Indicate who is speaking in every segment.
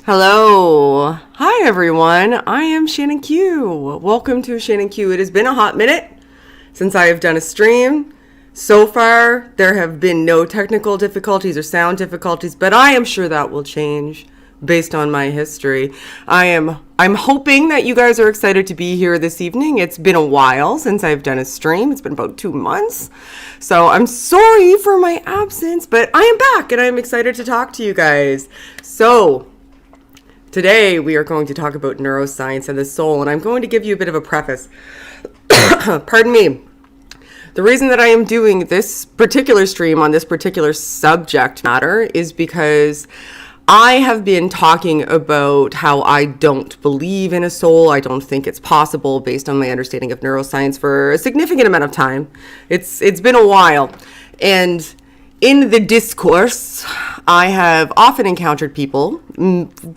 Speaker 1: Hello. Hi, everyone. I am Shannon Q. Welcome to Shannon Q. It has been a hot minute since I have done a stream. So far, there have been no technical difficulties or sound difficulties, but I am sure that will change based on my history. I'm hoping that you guys are excited to be here this evening. It's been a while since I've done a stream. It's been about 2 months. So I'm sorry for my absence, but I am back and I'm excited to talk to you guys. So today we are going to talk about neuroscience and the soul, and I'm going to give you a bit of a preface. Pardon me. The reason that I am doing this particular stream on this particular subject matter is because I have been talking about how I don't believe in a soul. I don't think it's possible based on my understanding of neuroscience for a significant amount of time. It's been a while. And in the discourse, I have often encountered people,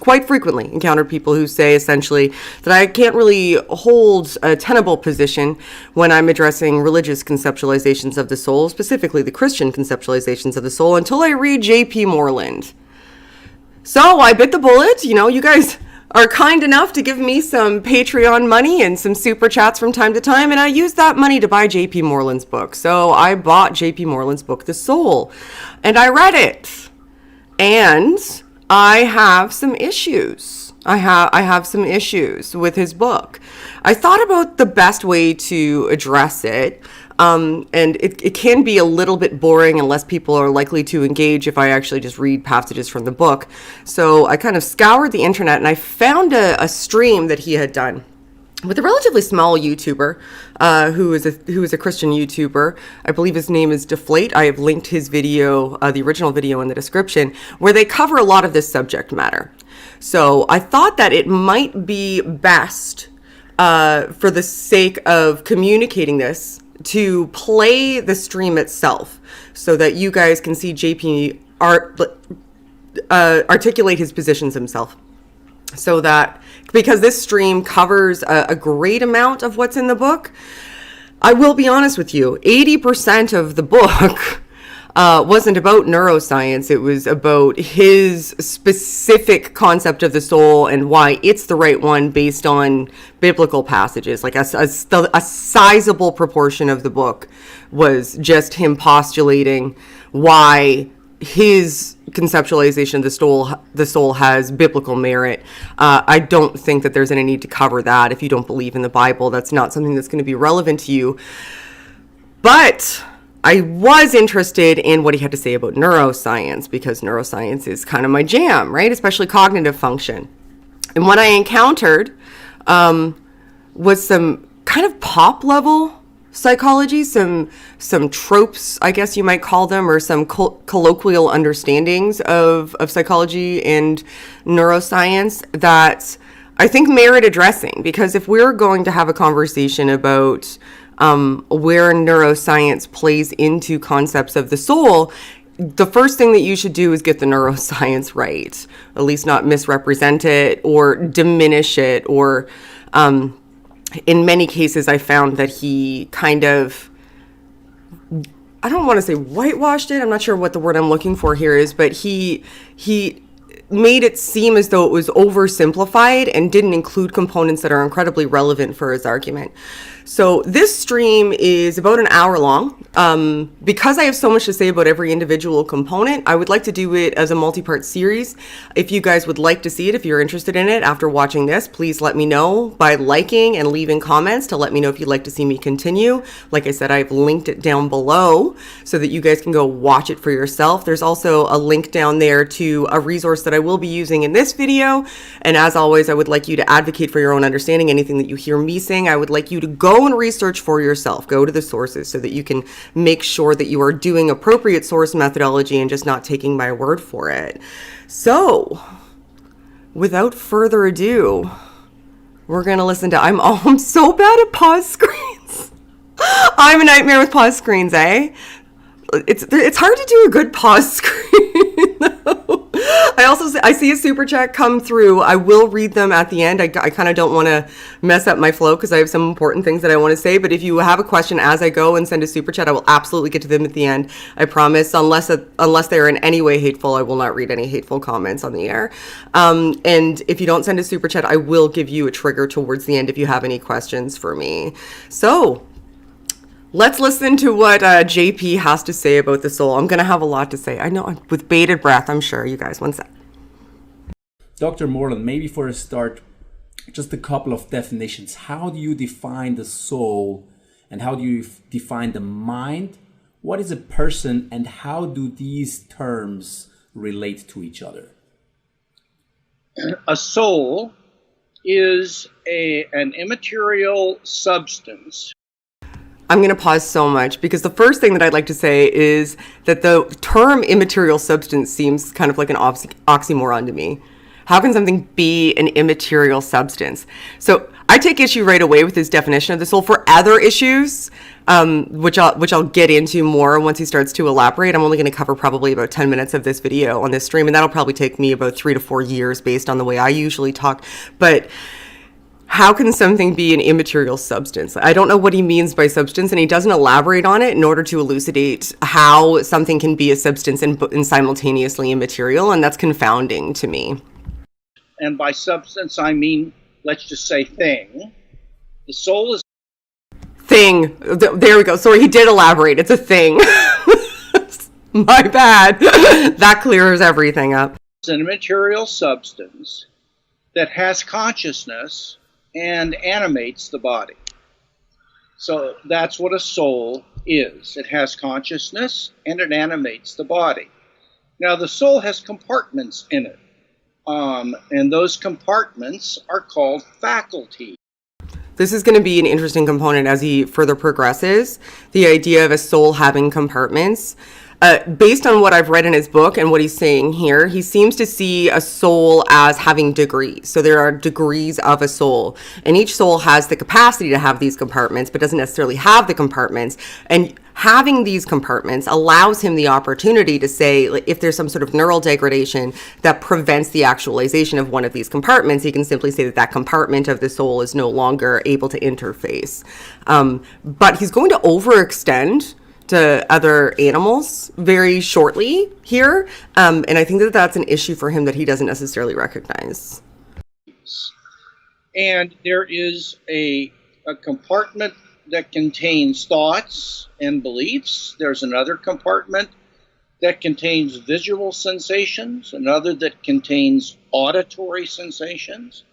Speaker 1: quite frequently encountered people who say essentially that I can't really hold a tenable position when I'm addressing religious conceptualizations of the soul, specifically the Christian conceptualizations of the soul, until I read J.P. Moreland. So I bit the bullet. You guys are kind enough to give me some Patreon money and some super chats from time to time, and I used that money to buy J.P. Moreland's book. So I bought J.P. Moreland's book, The Soul, and I read it. And I have some issues. I have some issues with his book. I thought about the best way to address it. And it can be a little bit boring unless people are likely to engage if I actually just read passages from the book. So I kind of scoured the internet and I found a stream that he had done with a relatively small YouTuber who is a Christian YouTuber. I believe his name is Deflate. I have linked his video, the original video, in the description, where they cover a lot of this subject matter. So I thought that it might be best for the sake of communicating this to play the stream itself so that you guys can see JP articulate his positions himself. So that, because this stream covers a great amount of what's in the book, I will be honest with you, 80% of the book wasn't about neuroscience. It was about his specific concept of the soul and why it's the right one based on biblical passages. Like a sizable proportion of the book was just him postulating why his conceptualization of the soul has biblical merit. I don't think that there's any need to cover that. If you don't believe in the Bible, that's not something that's going to be relevant to you. But I was interested in what he had to say about neuroscience, because neuroscience is kind of my jam, right? Especially cognitive function. And what I encountered was some kind of pop level psychology, some tropes, I guess you might call them, or some colloquial understandings of psychology and neuroscience that I think merit addressing. Because if we're going to have a conversation about where neuroscience plays into concepts of the soul, the first thing that you should do is get the neuroscience right, at least not misrepresent it or diminish it, or in many cases I found that he kind of, I don't want to say whitewashed it, I'm not sure what the word I'm looking for here is, but he made it seem as though it was oversimplified and didn't include components that are incredibly relevant for his argument. So this stream is about an hour long. Because I have so much to say about every individual component, I would like to do it as a multi-part series. If you guys would like to see it, if you're interested in it after watching this, please let me know by liking and leaving comments to let me know if you'd like to see me continue. Like I said, I've linked it down below so that you guys can go watch it for yourself. There's also a link down there to a resource that I will be using in this video. And as always, I would like you to advocate for your own understanding. Anything that you hear me saying, I would like you to go and research for yourself. Go to the sources so that you can make sure that you are doing appropriate source methodology and just not taking my word for it. So, without further ado, we're going to listen to, I'm so bad at pause screens. I'm a nightmare with pause screens, eh? It's hard to do a good pause screen. I see a super chat come through. I will read them at the end. I kind of don't want to mess up my flow because I have some important things that I want to say. But if you have a question as I go and send a super chat, I will absolutely get to them at the end. I promise. Unless they are in any way hateful, I will not read any hateful comments on the air. And if you don't send a super chat, I will give you a trigger towards the end if you have any questions for me. So let's listen to what JP has to say about the soul. I'm going to have a lot to say. I know, with bated breath, I'm sure. You guys, one sec.
Speaker 2: Dr. Moreland, maybe for a start, just a couple of definitions. How do you define the soul and how do you define the mind? What is a person and how do these terms relate to each other?
Speaker 3: A soul is an immaterial substance.
Speaker 1: I'm going to pause so much because the first thing that I'd like to say is that the term immaterial substance seems kind of like an oxymoron to me. How can something be an immaterial substance? So I take issue right away with his definition of the soul. For other issues, which I'll get into more once he starts to elaborate. I'm only going to cover probably about 10 minutes of this video on this stream, and that'll probably take me about 3 to 4 years based on the way I usually talk. But how can something be an immaterial substance? I don't know what he means by substance, and he doesn't elaborate on it in order to elucidate how something can be a substance and simultaneously immaterial, and that's confounding to me.
Speaker 3: And by substance, I mean, let's just say thing. The soul is...
Speaker 1: Thing. There we go. Sorry, he did elaborate. It's a thing. My bad. That clears everything up.
Speaker 3: It's an immaterial substance that has consciousness and animates the body. So that's what a soul is. It has consciousness and it animates the body. Now the soul has compartments in it, and those compartments are called faculties.
Speaker 1: This is going to be an interesting component as he further progresses, the idea of a soul having compartments. Based on what I've read in his book and what he's saying here, he seems to see a soul as having degrees. So there are degrees of a soul, and each soul has the capacity to have these compartments, but doesn't necessarily have the compartments. And having these compartments allows him the opportunity to say, like, if there's some sort of neural degradation that prevents the actualization of one of these compartments, he can simply say that that compartment of the soul is no longer able to interface. But he's going to overextend to other animals very shortly here. And I think that that's an issue for him that he doesn't necessarily recognize.
Speaker 3: And there is a compartment that contains thoughts and beliefs. There's another compartment that contains visual sensations, another that contains auditory sensations,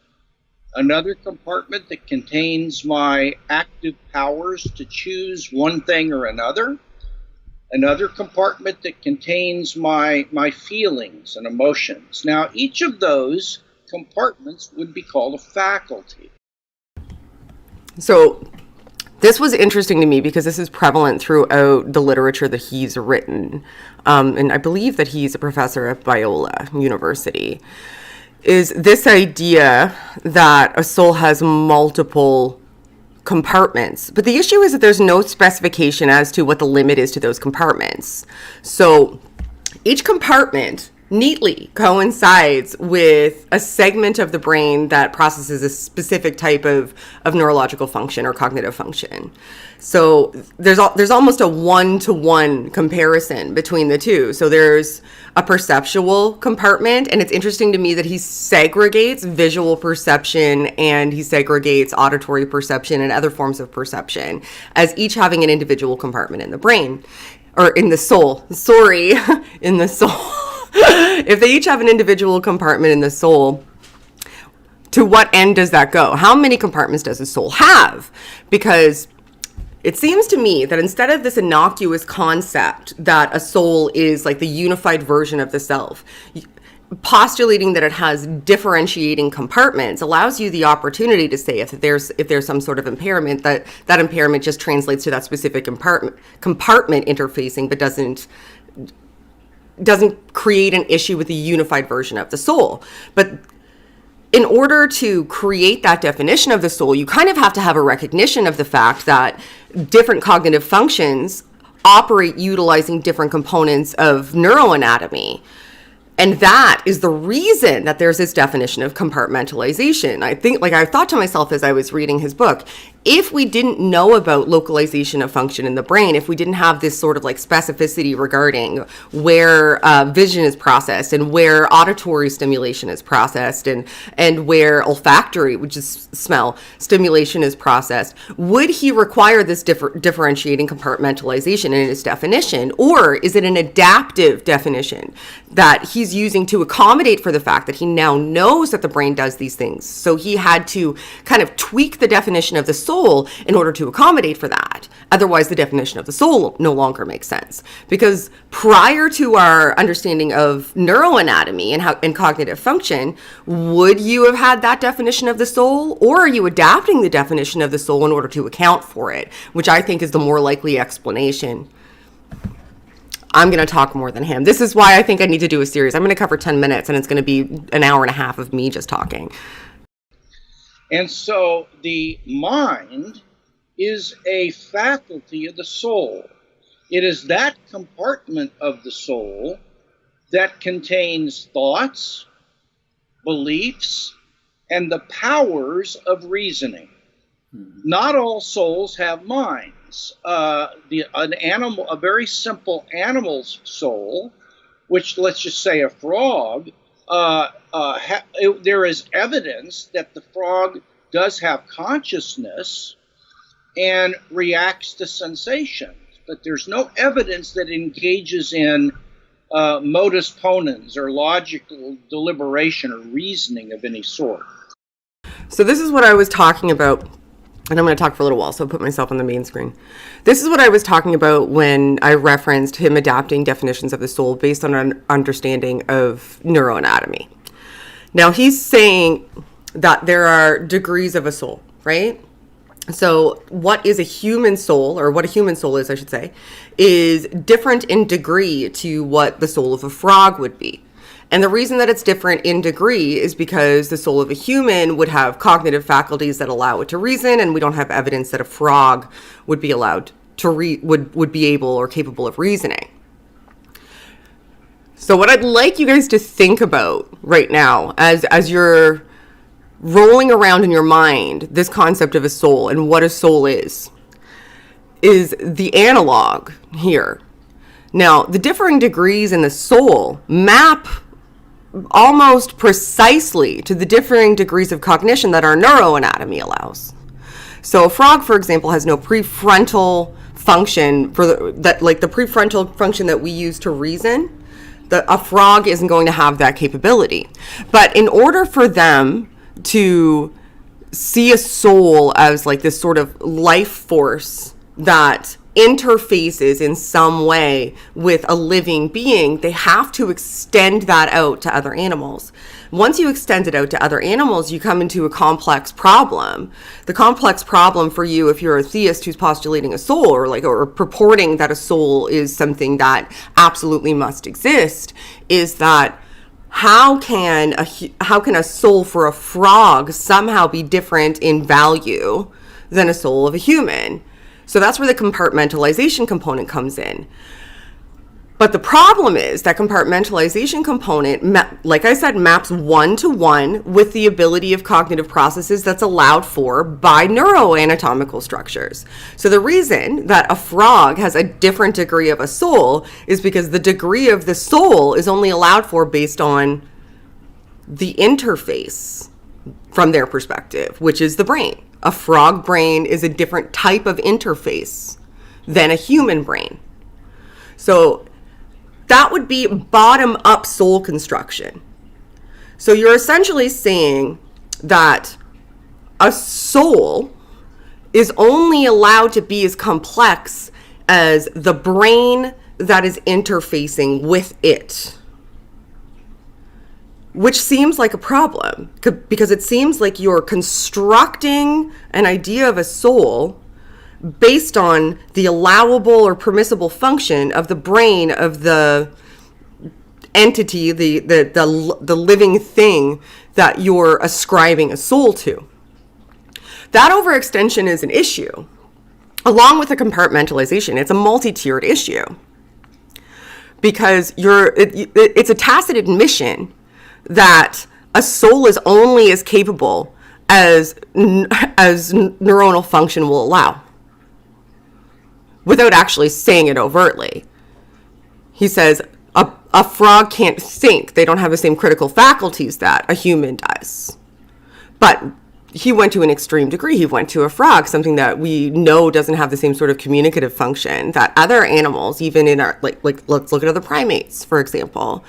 Speaker 3: another compartment that contains my active powers to choose one thing or another, another compartment that contains my feelings and emotions. Now, each of those compartments would be called a faculty.
Speaker 1: So this was interesting to me because this is prevalent throughout the literature that he's written. And I believe that he's a professor at Biola University. Is this idea that a soul has multiple compartments. But the issue is that there's no specification as to what the limit is to those compartments. So each compartment neatly coincides with a segment of the brain that processes a specific type of neurological function or cognitive function. So there's almost a one-to-one comparison between the two. So there's a perceptual compartment, and it's interesting to me that he segregates visual perception and he segregates auditory perception and other forms of perception as each having an individual compartment in the brain, or in the soul. Sorry, in the soul. If they each have an individual compartment in the soul, to what end does that go? How many compartments does a soul have? Because it seems to me that instead of this innocuous concept that a soul is like the unified version of the self, postulating that it has differentiating compartments allows you the opportunity to say if there's some sort of impairment, that impairment just translates to that specific compartment interfacing, but doesn't create an issue with the unified version of the soul. But in order to create that definition of the soul, you kind of have to have a recognition of the fact that different cognitive functions operate utilizing different components of neuroanatomy. And that is the reason that there's this definition of compartmentalization. I think, like, I thought to myself as I was reading his book, if we didn't know about localization of function in the brain, if we didn't have this sort of like specificity regarding where vision is processed and where auditory stimulation is processed and where olfactory, which is smell, stimulation is processed, would he require this differentiating compartmentalization in his definition? Or is it an adaptive definition that he's using to accommodate for the fact that he now knows that the brain does these things? So he had to kind of tweak the definition of the soul in order to accommodate for that. Otherwise, the definition of the soul no longer makes sense. Because prior to our understanding of neuroanatomy and cognitive function, would you have had that definition of the soul? Or are you adapting the definition of the soul in order to account for it? Which I think is the more likely explanation. I'm going to talk more than him. This is why I think I need to do a series. I'm going to cover 10 minutes, and it's going to be an hour and a half of me just talking.
Speaker 3: And so the mind is a faculty of the soul. It is that compartment of the soul that contains thoughts, beliefs, and the powers of reasoning. Not all souls have minds. A very simple animal's soul, which, let's just say a frog, there is evidence that the frog does have consciousness and reacts to sensations, but there's no evidence that engages in modus ponens or logical deliberation or reasoning of any sort.
Speaker 1: So this is what I was talking about, and I'm going to talk for a little while, so I'll put myself on the main screen. This is what I was talking about when I referenced him adapting definitions of the soul based on an understanding of neuroanatomy. Now, he's saying that there are degrees of a soul, right? So what is a human soul, or what a human soul is, I should say, is different in degree to what the soul of a frog would be. And the reason that it's different in degree is because the soul of a human would have cognitive faculties that allow it to reason, and we don't have evidence that a frog would be allowed to would be able or capable of reasoning. So what I'd like you guys to think about right now as you're rolling around in your mind this concept of a soul and what a soul is the analog here. Now, the differing degrees in the soul map almost precisely to the differing degrees of cognition that our neuroanatomy allows. So a frog, for example, has no prefrontal function the prefrontal function that we use to reason. A frog isn't going to have that capability. But in order for them to see a soul as like this sort of life force that interfaces in some way with a living being, they have to extend that out to other animals. Once you extend it out to other animals, you come into a complex problem. The complex problem for you, if you're a theist who's postulating a soul or purporting that a soul is something that absolutely must exist, is that how can a soul for a frog somehow be different in value than a soul of a human? So that's where the compartmentalization component comes in. But the problem is that compartmentalization component, like I said, maps one-to-one with the ability of cognitive processes that's allowed for by neuroanatomical structures. So the reason that a frog has a different degree of a soul is because the degree of the soul is only allowed for based on the interface from their perspective, which is the brain. A frog brain is a different type of interface than a human brain. So that would be bottom-up soul construction. So you're essentially saying that a soul is only allowed to be as complex as the brain that is interfacing with it. Which seems like a problem, because it seems like you're constructing an idea of a soul based on the allowable or permissible function of the brain of the entity, the living thing that you're ascribing a soul to. That overextension is an issue. Along with the compartmentalization, it's a multi-tiered issue. because it's a tacit admission that a soul is only as capable as neuronal function will allow, without actually saying it overtly. He says a frog can't think. They don't have the same critical faculties that a human does. But he went to an extreme degree. He went to a frog, something that we know doesn't have the same sort of communicative function that other animals, even in our, like let's look at other primates, for example.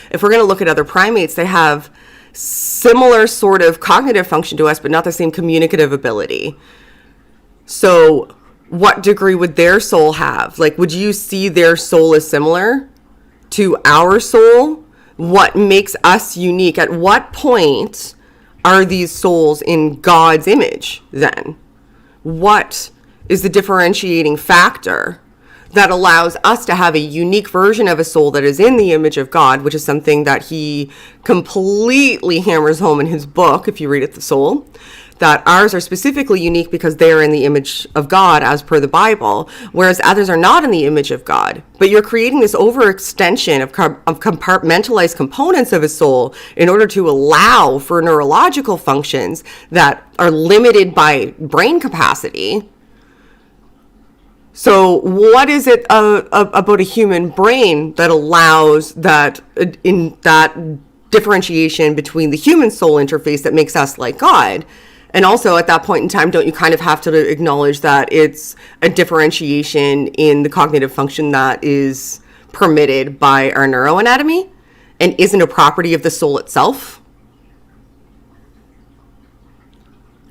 Speaker 1: If we're going to look at other primates, they have similar sort of cognitive function to us, but not the same communicative ability. So what degree would their soul have? Like, would you see their soul as similar to our soul? What makes us unique? At what point are these souls in God's image then? What is the differentiating factor that allows us to have a unique version of a soul that is in the image of God, which is something that he completely hammers home in his book, if you read it, The Soul, that ours are specifically unique because they're in the image of God as per the Bible, whereas others are not in the image of God. But you're creating this overextension of compartmentalized components of a soul in order to allow for neurological functions that are limited by brain capacity. So what is it about a human brain that allows that in that differentiation between the human soul interface that makes us like God? And also at that point in time, don't you kind of have to acknowledge that it's a differentiation in the cognitive function that is permitted by our neuroanatomy and isn't a property of the soul itself?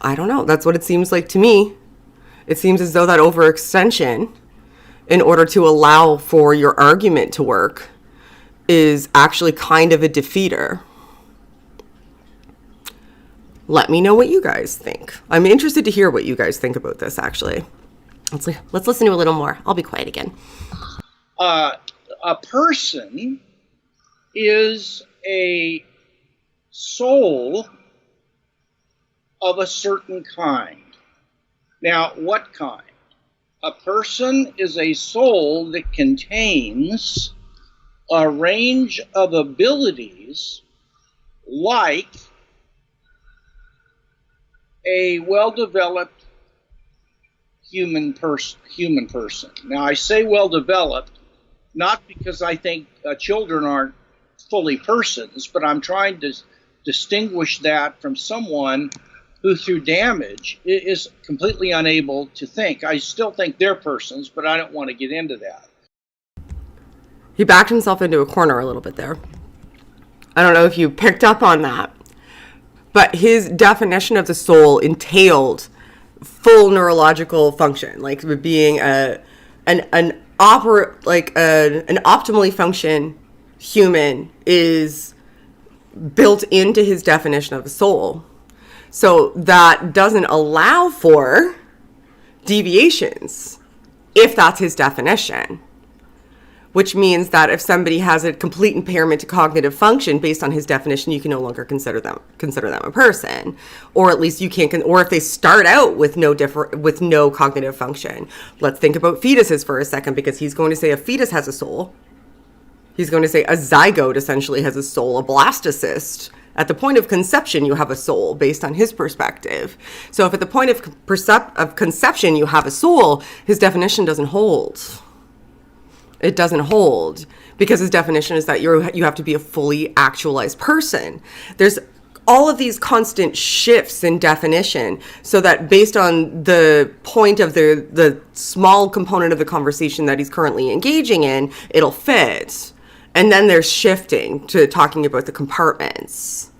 Speaker 1: I don't know. That's what it seems like to me. It seems as though that overextension, in order to allow for your argument to work, is actually kind of a defeater. Let me know what you guys think. I'm interested to hear what you guys think about this, actually. Let's listen to a little more. I'll be quiet again.
Speaker 3: A person is a soul of a certain kind. Now, what kind? A person is a soul that contains a range of abilities like a well-developed human person. Now, I say well-developed not because I think children aren't fully persons, but I'm trying to distinguish that from someone who through damage is completely unable to think. I still think they're persons, but I don't want to get into that.
Speaker 1: He backed himself into a corner a little bit there. I don't know if you picked up on that, but his definition of the soul entailed full neurological function, like being an optimally function human is built into his definition of the soul. So that doesn't allow for deviations if that's his definition, which means that if somebody has a complete impairment to cognitive function based on his definition, you can no longer consider them a person, or at least you can't, or if they start out with no cognitive function. Let's think about fetuses for a second, because he's going to say a fetus has a soul. He's going to say a zygote essentially has a soul, a blastocyst. At the point of conception, you have a soul based on his perspective. So if at the point of conception you have a soul, his definition doesn't hold. It doesn't hold because his definition is that you have to be a fully actualized person. There's all of these constant shifts in definition, so that based on the point of the small component of the conversation that he's currently engaging in, it'll fit. And then there's shifting to talking about the compartments.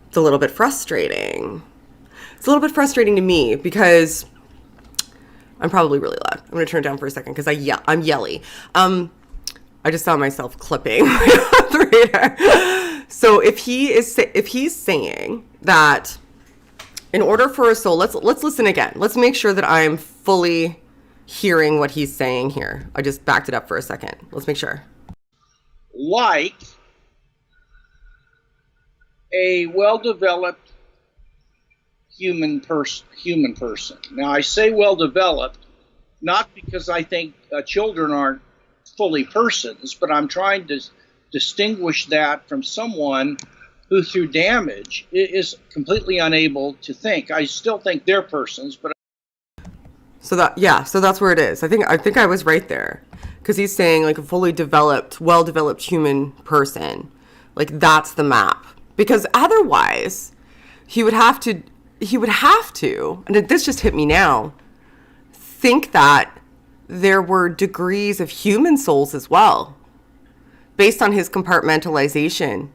Speaker 1: It's a little bit frustrating. It's a little bit frustrating to me because I'm probably really loud. I'm going to turn it down for a second because I'm yelly. I just saw myself clipping the reader. So if he's saying that in order for a soul, let's listen again. Let's make sure that I'm fully hearing what he's saying here. I just backed it up for a second. Let's make sure.
Speaker 3: Like a well-developed human person. Now, I say well-developed not because I think children aren't fully persons, but I'm trying to distinguish that from someone who through damage is completely unable to think. I still think they're persons, but
Speaker 1: so that's where it is. I think I was right there, because he's saying like a fully developed, well-developed human person, like that's the map, because otherwise he would have to, and this just hit me now, think that there were degrees of human souls as well, based on his compartmentalization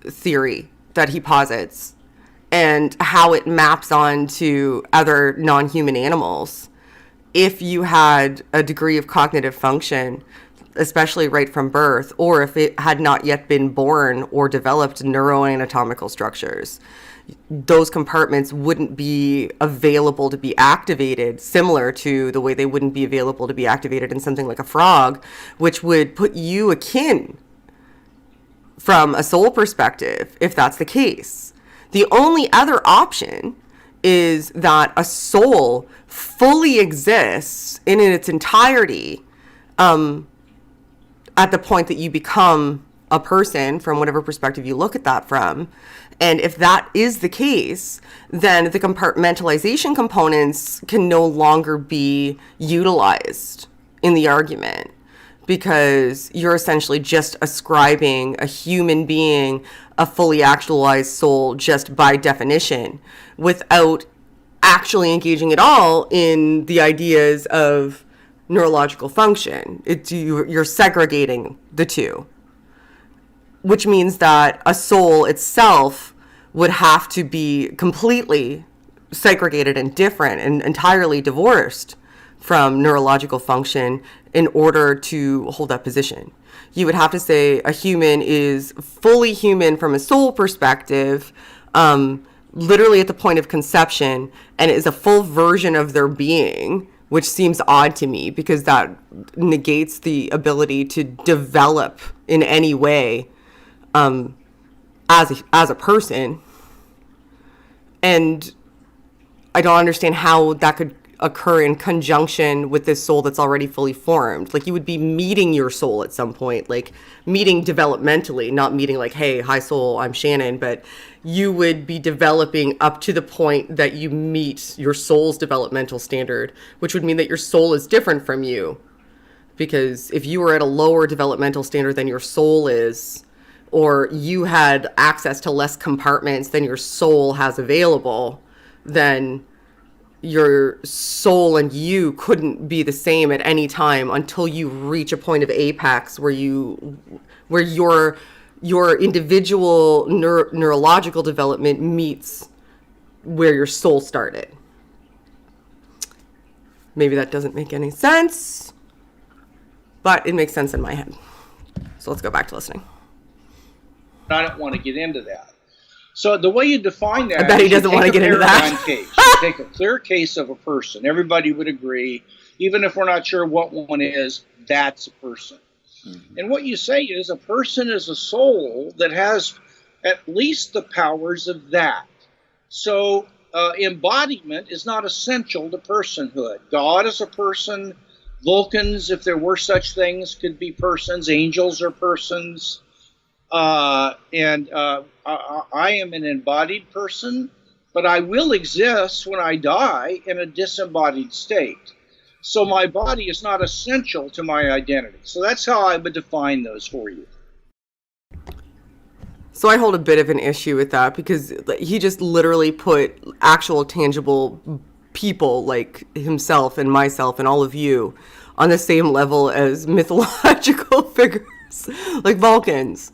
Speaker 1: theory that he posits, and how it maps on to other non-human animals. If you had a degree of cognitive function, especially right from birth, or if it had not yet been born or developed neuroanatomical structures, those compartments wouldn't be available to be activated, similar to the way they wouldn't be available to be activated in something like a frog, which would put you akin from a soul perspective, if that's the case. The only other option is that a soul fully exists in its entirety at the point that you become a person, from whatever perspective you look at that from. And if that is the case, then the compartmentalization components can no longer be utilized in the argument, because you're essentially just ascribing a human being a fully actualized soul just by definition, without actually engaging at all in the ideas of neurological function. You're segregating the two, which means that a soul itself would have to be completely segregated and different and entirely divorced from neurological function in order to hold that position. You would have to say a human is fully human from a soul perspective, literally at the point of conception, and is a full version of their being, which seems odd to me, because that negates the ability to develop in any way as a person. And I don't understand how that could occur in conjunction with this soul that's already fully formed. Like, you would be meeting your soul at some point, like meeting developmentally, not meeting like, hey, hi soul, I'm Shannon, but you would be developing up to the point that you meet your soul's developmental standard, which would mean that your soul is different from you. Because if you were at a lower developmental standard than your soul is, or you had access to less compartments than your soul has available, then your soul and you couldn't be the same at any time until you reach a point of apex where your individual neurological development meets where your soul started. Maybe that doesn't make any sense, but it makes sense in my head. So let's go back to listening.
Speaker 3: I don't want to get into that. So the way you define that,
Speaker 1: I bet he doesn't want to get into that.
Speaker 3: Case. You take a clear case of a person. Everybody would agree, even if we're not sure what one is, that's a person. Mm-hmm. And what you say is a person is a soul that has at least the powers of that. So embodiment is not essential to personhood. God is a person. Vulcans, if there were such things, could be persons. Angels are persons. I am an embodied person, but I will exist when I die in a disembodied state. So my body is not essential to my identity. So that's how I would define those for you.
Speaker 1: So I hold a bit of an issue with that, because he just literally put actual tangible people like himself and myself and all of you on the same level as mythological figures like Vulcans.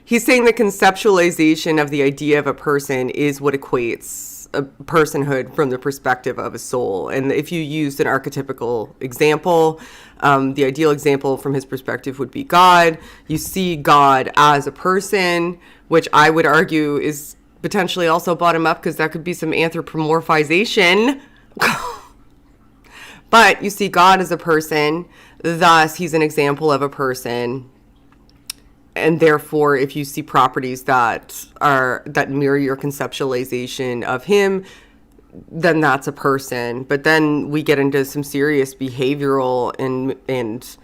Speaker 1: He's saying the conceptualization of the idea of a person is what equates a personhood from the perspective of a soul. And if you used an archetypical example, the ideal example from his perspective would be God. You see God as a person, which I would argue is potentially also bottom up, because that could be some anthropomorphization. But you see God as a person, thus he's an example of a person. And therefore, if you see properties that mirror your conceptualization of him, then that's a person. But then we get into some serious behavioral and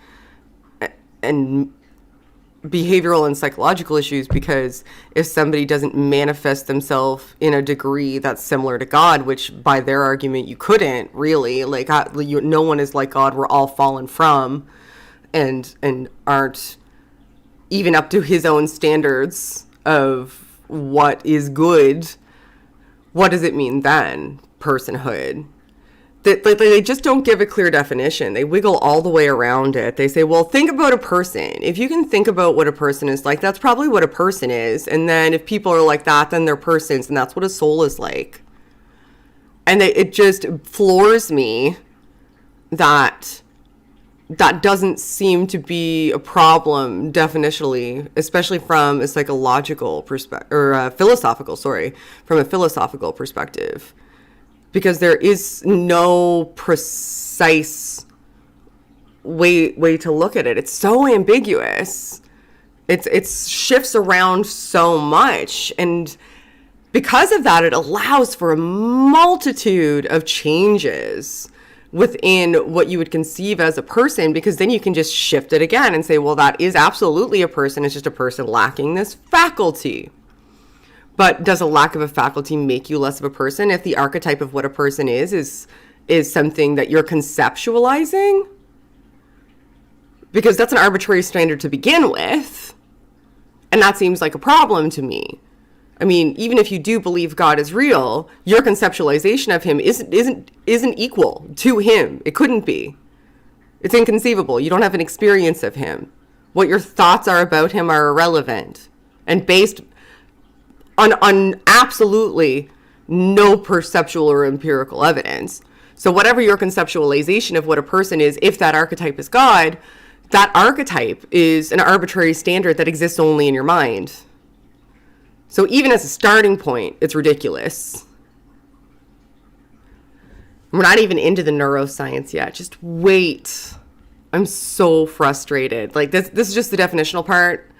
Speaker 1: behavioral and psychological issues, because if somebody doesn't manifest themselves in a degree that's similar to God, which by their argument you couldn't really, like, no one is like God, we're all fallen from and aren't even up to his own standards of what is good, what does it mean then, personhood? They just don't give a clear definition. They wiggle all the way around it. They say, well, think about a person. If you can think about what a person is like, that's probably what a person is. And then if people are like that, then they're persons, and that's what a soul is like. And it just floors me that doesn't seem to be a problem definitionally, especially from a psychological perspective, or from a philosophical perspective. Because there is no precise way to look at it. It's so ambiguous. It shifts around so much. And because of that, it allows for a multitude of changes within what you would conceive as a person, because then you can just shift it again and say, well, that is absolutely a person. It's just a person lacking this faculty. But does a lack of a faculty make you less of a person if the archetype of what a person is something that you're conceptualizing? Because that's an arbitrary standard to begin with. And that seems like a problem to me. I mean, even if you do believe God is real, your conceptualization of him isn't equal to him. It couldn't be. It's inconceivable. You don't have an experience of him. What your thoughts are about him are irrelevant and based on absolutely no perceptual or empirical evidence. So whatever your conceptualization of what a person is, if that archetype is God, that archetype is an arbitrary standard that exists only in your mind. So even as a starting point, it's ridiculous. We're not even into the neuroscience yet. Just wait. I'm so frustrated. Like this is just the definitional part.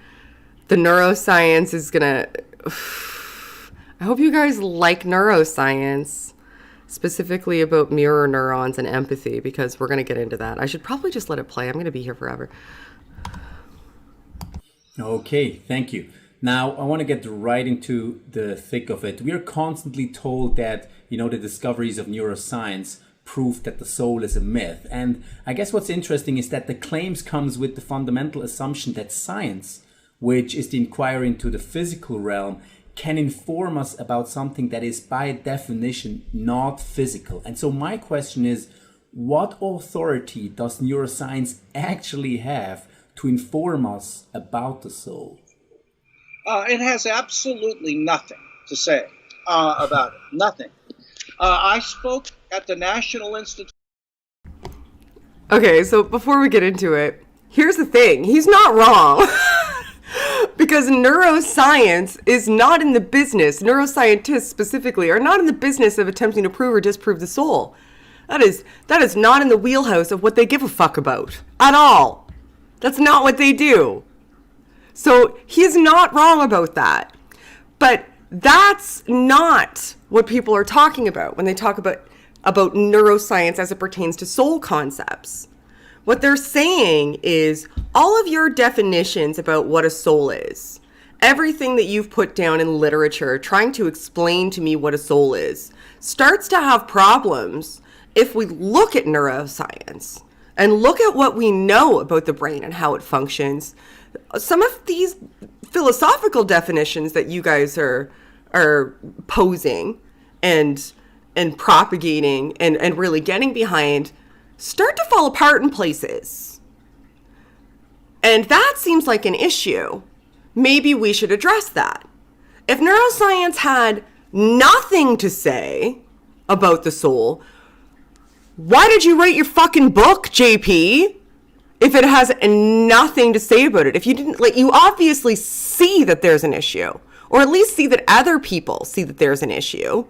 Speaker 1: The neuroscience is gonna... I hope you guys like neuroscience, specifically about mirror neurons and empathy, because we're going to get into that. I should probably just let it play. I'm going to be here forever.
Speaker 2: Okay, thank you. Now, I want to get right into the thick of it. We are constantly told that, the discoveries of neuroscience prove that the soul is a myth. And I guess what's interesting is that the claims comes with the fundamental assumption that science, which is the inquiry into the physical realm, can inform us about something that is by definition not physical. And so my question is, what authority does neuroscience actually have to inform us about the soul?
Speaker 3: It has absolutely nothing to say about it. Nothing. I spoke at the National Institute.
Speaker 1: Okay, so before we get into it, here's the thing. He's not wrong. Because neuroscience is not in the business, neuroscientists specifically, are not in the business of attempting to prove or disprove the soul. That is not in the wheelhouse of what they give a fuck about at all. That's not what they do. So he's not wrong about that. But that's not what people are talking about when they talk about neuroscience as it pertains to soul concepts. What they're saying is all of your definitions about what a soul is, everything that you've put down in literature trying to explain to me what a soul is, starts to have problems if we look at neuroscience and look at what we know about the brain and how it functions. Some of these philosophical definitions that you guys are posing and propagating and really getting behind start to fall apart in places. And that seems like an issue. Maybe we should address that. If neuroscience had nothing to say about the soul, why did you write your fucking book, JP? If it has nothing to say about it, if you didn't, you obviously see that there's an issue, or at least see that other people see that there's an issue.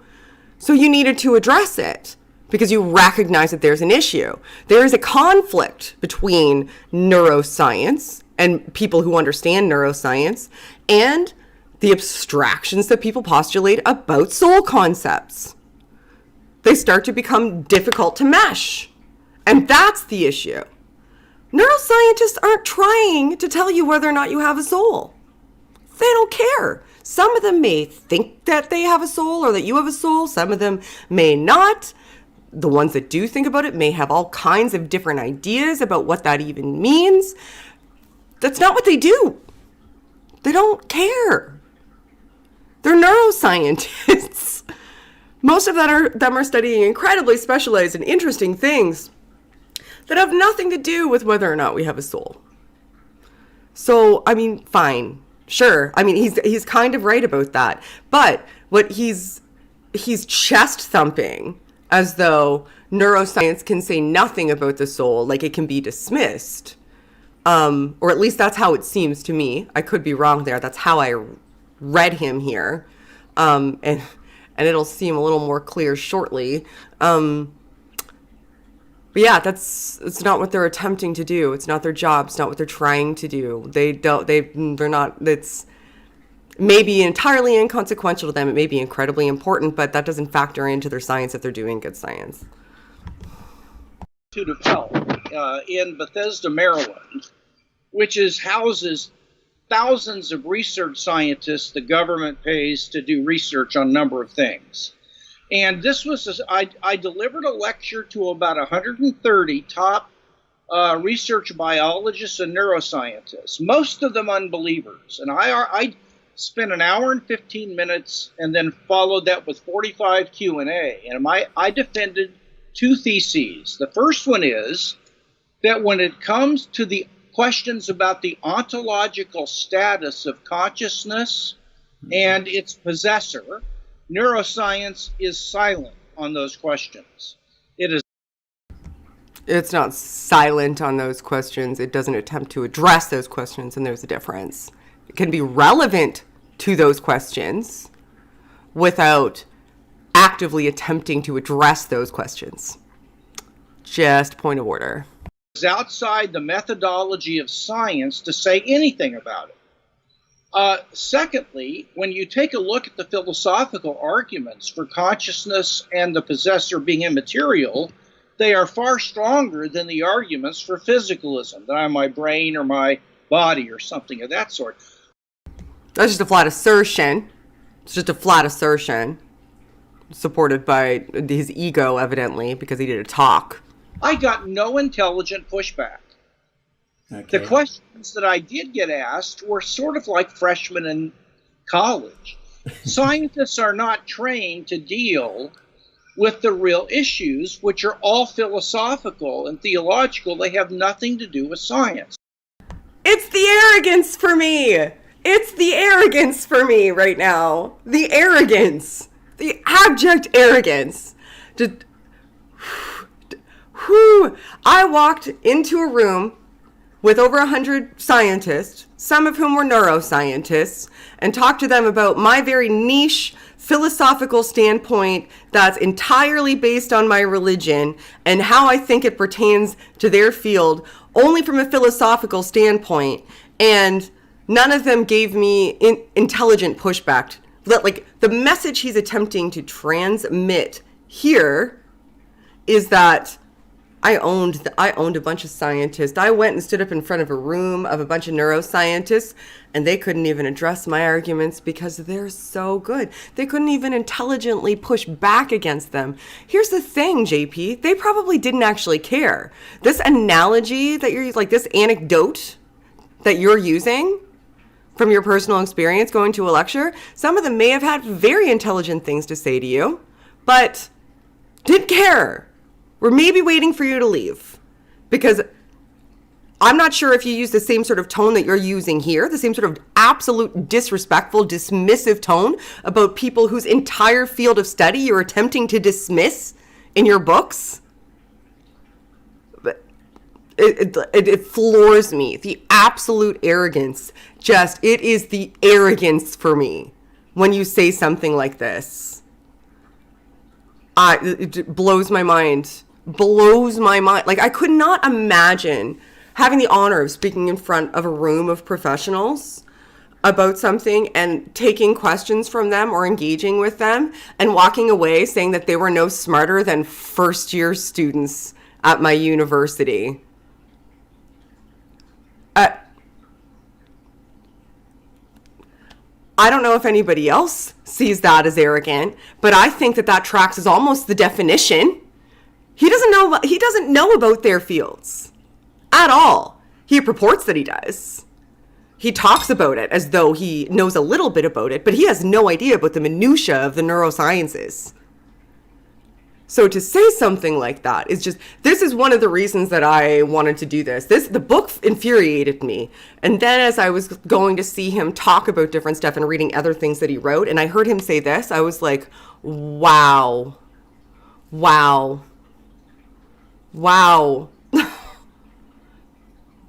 Speaker 1: So you needed to address it because you recognize that there's an issue. There is a conflict between neuroscience and people who understand neuroscience and the abstractions that people postulate about soul concepts. they start to become difficult to mesh. And that's the issue. Neuroscientists aren't trying to tell you whether or not you have a soul. They don't care. Some of them may think that they have a soul or that you have a soul. Some of them may not. The ones that do think about it may have all kinds of different ideas about what that even means. That's not what they do. They don't care. They're neuroscientists. Most of them are studying incredibly specialized and interesting things that have nothing to do with whether or not we have a soul. So, I mean, fine. Sure. I mean, he's kind of right about that. But what he's chest thumping as though neuroscience can say nothing about the soul, like it can be dismissed. Or at least that's how it seems to me. I could be wrong there. That's how I read him here. And it'll seem a little more clear shortly. But yeah, it's not what they're attempting to do. It's not their job. It's not what they're trying to do. They're not, it's maybe entirely inconsequential to them. It may be incredibly important, but that doesn't factor into their science if they're doing good science.
Speaker 3: Institute of Health in Bethesda, Maryland, which houses thousands of research scientists the government pays to do research on a number of things. And this was, I delivered a lecture to about 130 top research biologists and neuroscientists, most of them unbelievers. And I spent an hour and 15 minutes and then followed that with 45 Q&A. And I defended two theses. The first one is that when it comes to the questions about the ontological status of consciousness and its possessor, neuroscience is silent on those questions.
Speaker 1: It's not silent on those questions. It doesn't attempt to address those questions, and there's a difference. It can be relevant to those questions without actively attempting to address those questions. Just point of order.
Speaker 3: It's outside the methodology of science to say anything about it. Secondly, when you take a look at the philosophical arguments for consciousness and the possessor being immaterial, they are far stronger than the arguments for physicalism, that I'm my brain or my body or something of that sort.
Speaker 1: That's just a flat assertion. It's just a flat assertion, supported by his ego, evidently, because he did a talk.
Speaker 3: I got no intelligent pushback.
Speaker 2: Okay.
Speaker 3: The questions that I did get asked were sort of like freshmen in college. Scientists are not trained to deal with the real issues, which are all philosophical and theological. They have nothing to do with science.
Speaker 1: It's the arrogance for me. It's the arrogance for me right now. The arrogance. The abject arrogance. I walked into a room with over 100 scientists, some of whom were neuroscientists, and talked to them about my very niche philosophical standpoint that's entirely based on my religion and how I think it pertains to their field only from a philosophical standpoint. And none of them gave me intelligent pushback. Like, the message he's attempting to transmit here is that I owned a bunch of scientists. I went and stood up in front of a room of a bunch of neuroscientists, and they couldn't even address my arguments because they're so good. They couldn't even intelligently push back against them. Here's the thing, JP. They probably didn't actually care. This analogy that you're like this anecdote that you're using from your personal experience going to a lecture, some of them may have had very intelligent things to say to you, but didn't care. We're maybe waiting for you to leave, because I'm not sure if you use the same sort of tone that you're using here, the same sort of absolute disrespectful, dismissive tone about people whose entire field of study you're attempting to dismiss in your books. But it floors me. The absolute arrogance. It is the arrogance for me when you say something like this. It blows my mind. Blows my mind. Like, I could not imagine having the honor of speaking in front of a room of professionals about something and taking questions from them or engaging with them and walking away saying that they were no smarter than first year students at my university. I don't know if anybody else sees that as arrogant, but I think that that tracks as almost the definition. He doesn't know about their fields at all. He purports that he does. He talks about it as though he knows a little bit about it, but he has no idea about the minutiae of the neurosciences. So to say something like that is just, this is one of the reasons that I wanted to do this. The book infuriated me. And then as I was going to see him talk about different stuff and reading other things that he wrote, and I heard him say this, I was like, wow.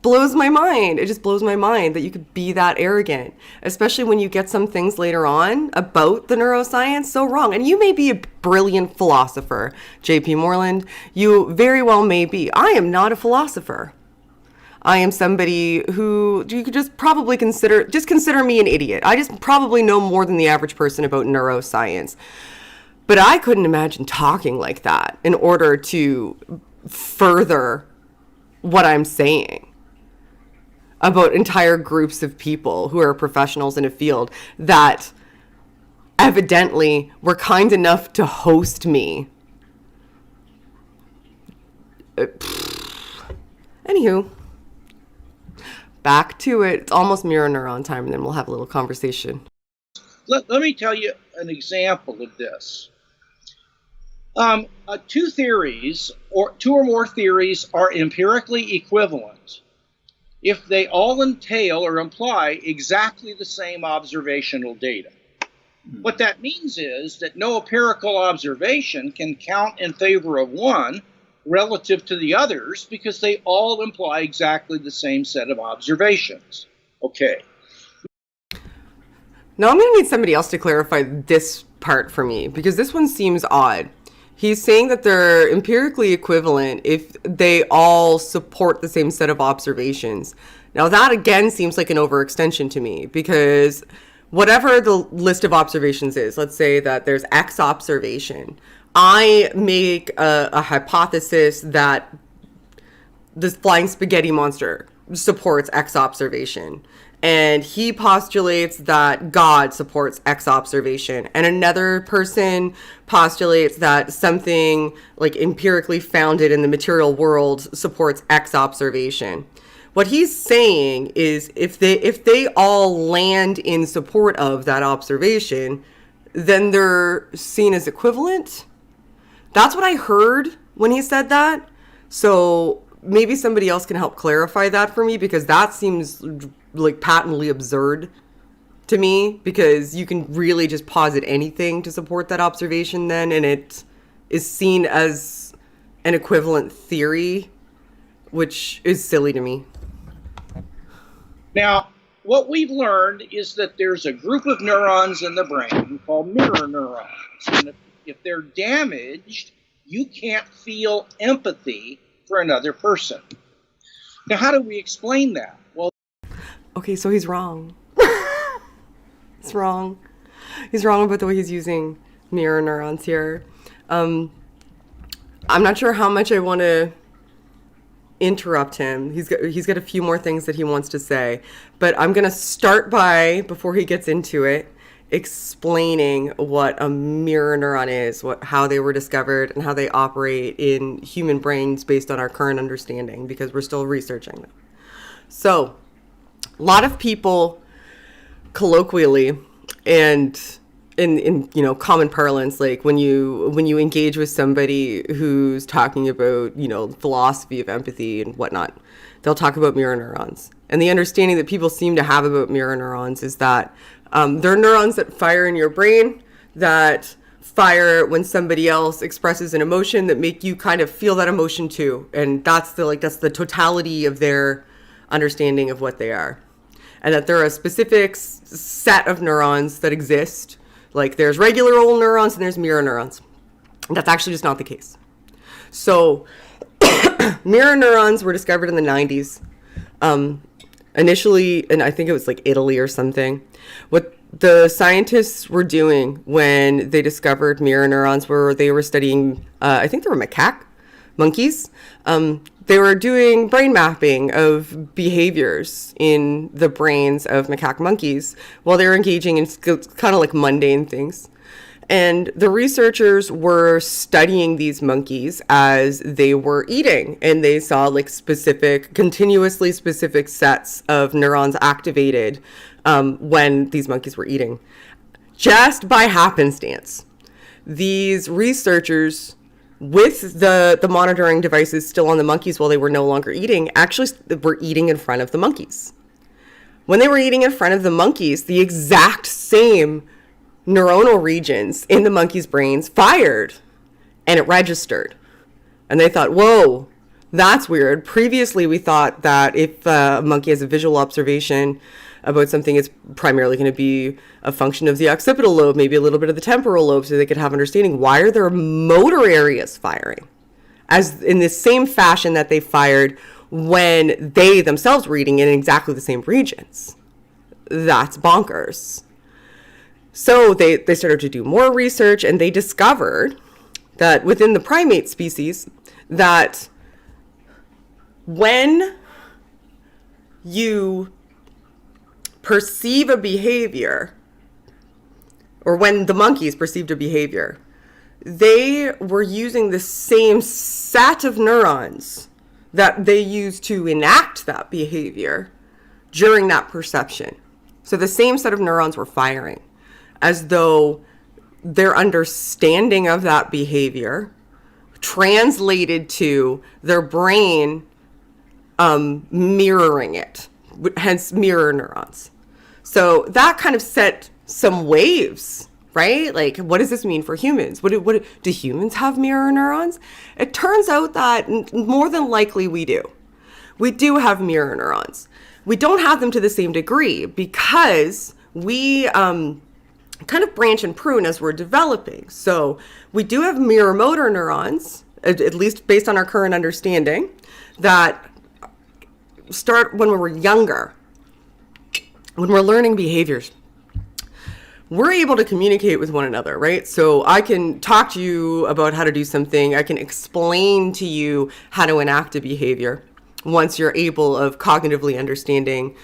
Speaker 1: Blows my mind. It just blows my mind that you could be that arrogant, especially when you get some things later on about the neuroscience so wrong. And you may be a brilliant philosopher, JP Moreland. You very well may be. I am not a philosopher. I am somebody who you could just probably consider me an idiot. I just probably know more than the average person about neuroscience. But I couldn't imagine talking like that in order to further what I'm saying about entire groups of people who are professionals in a field that evidently were kind enough to host me. Anywho, back to it. It's almost mirror neuron time, and then we'll have a little conversation.
Speaker 3: Let me tell you an example of this. Two or more theories are empirically equivalent if they all entail or imply exactly the same observational data. What that means is that no empirical observation can count in favor of one relative to the others because they all imply exactly the same set of observations. Okay.
Speaker 1: Now I'm going to need somebody else to clarify this part for me because this one seems odd. He's saying that they're empirically equivalent if they all support the same set of observations. Now that again seems like an overextension to me because whatever the list of observations is, let's say that there's X observation. I make a hypothesis that this flying spaghetti monster supports X observation. And he postulates that God supports X observation. And another person postulates that something like empirically founded in the material world supports X observation. What he's saying is if they all land in support of that observation, then they're seen as equivalent. That's what I heard when he said that. So maybe somebody else can help clarify that for me because that seems like patently absurd to me because you can really just posit anything to support that observation then and it is seen as an equivalent theory, which is silly to me.
Speaker 3: Now, what we've learned is that there's a group of neurons in the brain called mirror neurons. And if they're damaged, you can't feel empathy for another person. Now, how do we explain that? Well,
Speaker 1: okay, so he's wrong. He's wrong. He's wrong about the way he's using mirror neurons here. I'm not sure how much I want to interrupt him. He's got a few more things that he wants to say, but I'm going to start by, before he gets into it, explaining what a mirror neuron is, how they were discovered, and how they operate in human brains based on our current understanding, because we're still researching them. So, a lot of people, colloquially, and in common parlance, like when you engage with somebody who's talking about philosophy of empathy and whatnot, they'll talk about mirror neurons. And the understanding that people seem to have about mirror neurons is that they're neurons that fire in your brain, that fire when somebody else expresses an emotion, that make you kind of feel that emotion too. And that's the totality of their understanding of what they are. And that there are a specific set of neurons that exist. Like there's regular old neurons and there's mirror neurons. And that's actually just not the case. So mirror neurons were discovered in the 90s. initially, and I think it was like Italy or something. What the scientists were doing when they discovered mirror neurons were they were studying, I think they were monkeys. They were doing brain mapping of behaviors in the brains of macaque monkeys while they were engaging in kind of like mundane things. And the researchers were studying these monkeys as they were eating, and they saw like continuously specific sets of neurons activated when these monkeys were eating. Just by happenstance, these researchers, with the monitoring devices still on the monkeys while they were no longer eating, actually were eating in front of the monkeys. When they were eating in front of the monkeys, the exact same neuronal regions in the monkey's brains fired, and it registered. And they thought, whoa, that's weird. Previously, we thought that if a monkey has a visual observation about something, it's primarily going to be a function of the occipital lobe, maybe a little bit of the temporal lobe, so they could have understanding. Why are their motor areas firing as in the same fashion that they fired when they themselves were eating in exactly the same regions? That's bonkers. So they started to do more research, and they discovered that within the primate species, that when you perceive a behavior, or when the monkeys perceived a behavior, they were using the same set of neurons that they used to enact that behavior during that perception. So the same set of neurons were firing, as though their understanding of that behavior translated to their brain mirroring it, hence mirror neurons. So that kind of set some waves, right? Like, what does this mean for humans? What do humans have mirror neurons? It turns out that more than likely we do. We do have mirror neurons. We don't have them to the same degree because we kind of branch and prune as we're developing. So we do have mirror motor neurons, at least based on our current understanding, that start when we're younger. When we're learning behaviors, we're able to communicate with one another, right? So I can talk to you about how to do something. I can explain to you how to enact a behavior once you're able of cognitively understanding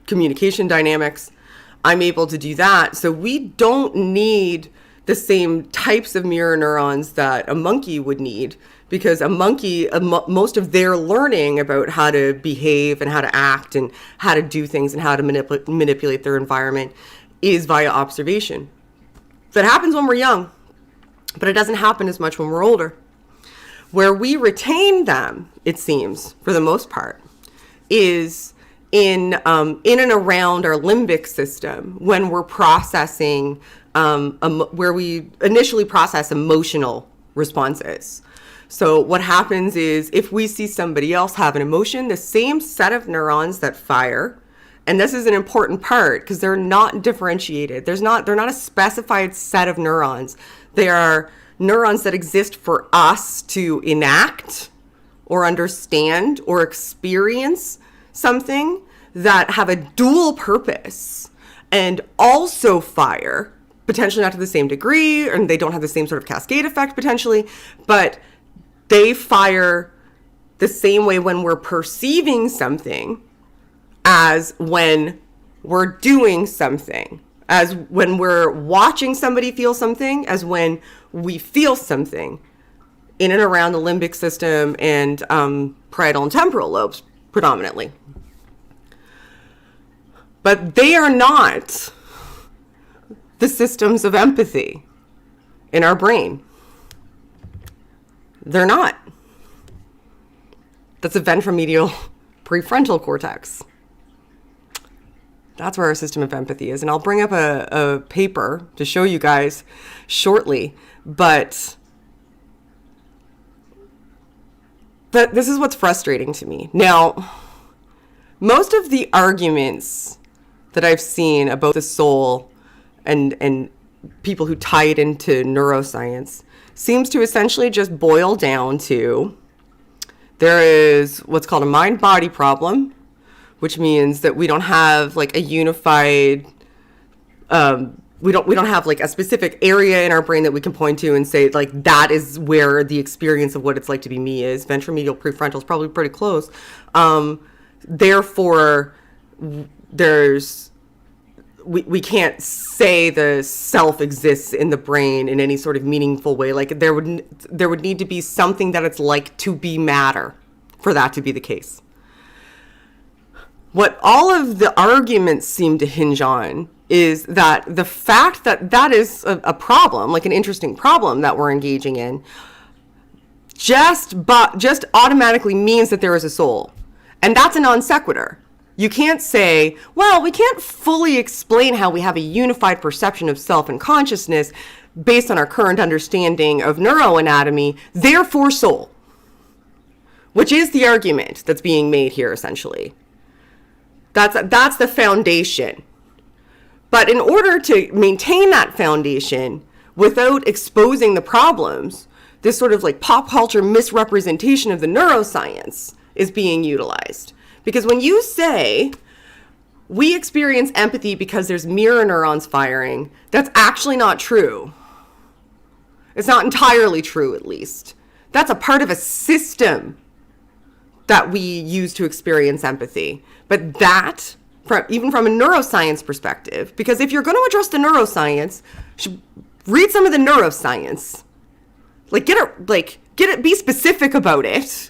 Speaker 1: communication dynamics. I'm able to do that. So we don't need the same types of mirror neurons that a monkey would need, because a monkey, most of their learning about how to behave and how to act and how to do things and how to manipulate their environment is via observation. That happens when we're young, but it doesn't happen as much when we're older. Where we retain them, it seems, for the most part, is in and around our limbic system when we're processing, where we initially process emotional responses. So what happens is if we see somebody else have an emotion, the same set of neurons that fire, and this is an important part because they're not differentiated. They're not a specified set of neurons. They are neurons that exist for us to enact or understand or experience something, that have a dual purpose and also fire, potentially not to the same degree, and they don't have the same sort of cascade effect potentially, but they fire the same way when we're perceiving something as when we're doing something, as when we're watching somebody feel something, as when we feel something in and around the limbic system and parietal and temporal lobes predominantly. But they are not the systems of empathy in our brain. They're not. That's a ventromedial prefrontal cortex. That's where our system of empathy is. And I'll bring up a paper to show you guys shortly. But this is what's frustrating to me. Now, most of the arguments that I've seen about the soul and people who tie it into neuroscience seems to essentially just boil down to there is what's called a mind-body problem, which means that we don't have like a unified, we don't have like a specific area in our brain that we can point to and say like that is where the experience of what it's like to be me is. Ventromedial, prefrontal is probably pretty close. Therefore, we can't say the self exists in the brain in any sort of meaningful way. Like there would need to be something that it's like to be matter for that to be the case. What all of the arguments seem to hinge on is that the fact that that is a problem, like an interesting problem that we're engaging in, just automatically means that there is a soul. And that's a non sequitur. You can't say, well, we can't fully explain how we have a unified perception of self and consciousness based on our current understanding of neuroanatomy, therefore soul. Which is the argument that's being made here, essentially. That's the foundation. But in order to maintain that foundation without exposing the problems, this sort of like pop culture misrepresentation of the neuroscience is being utilized. Because when you say we experience empathy because there's mirror neurons firing, that's actually not true. It's not entirely true, at least. That's a part of a system that we use to experience empathy. But that, even from a neuroscience perspective, because if you're going to address the neuroscience, you should read some of the neuroscience. Be specific about it.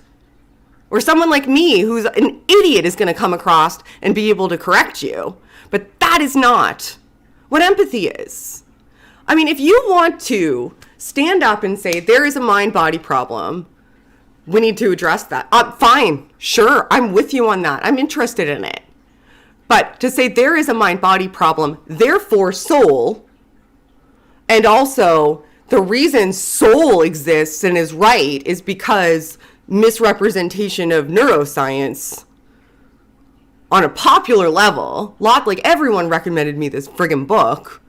Speaker 1: Or someone like me, who's an idiot, is going to come across and be able to correct you. But that is not what empathy is. I mean, if you want to stand up and say there is a mind-body problem, we need to address that. Fine, sure, I'm with you on that. I'm interested in it. But to say there is a mind-body problem, therefore soul, and also the reason soul exists and is right is because misrepresentation of neuroscience on a popular level, like everyone recommended me this friggin' book,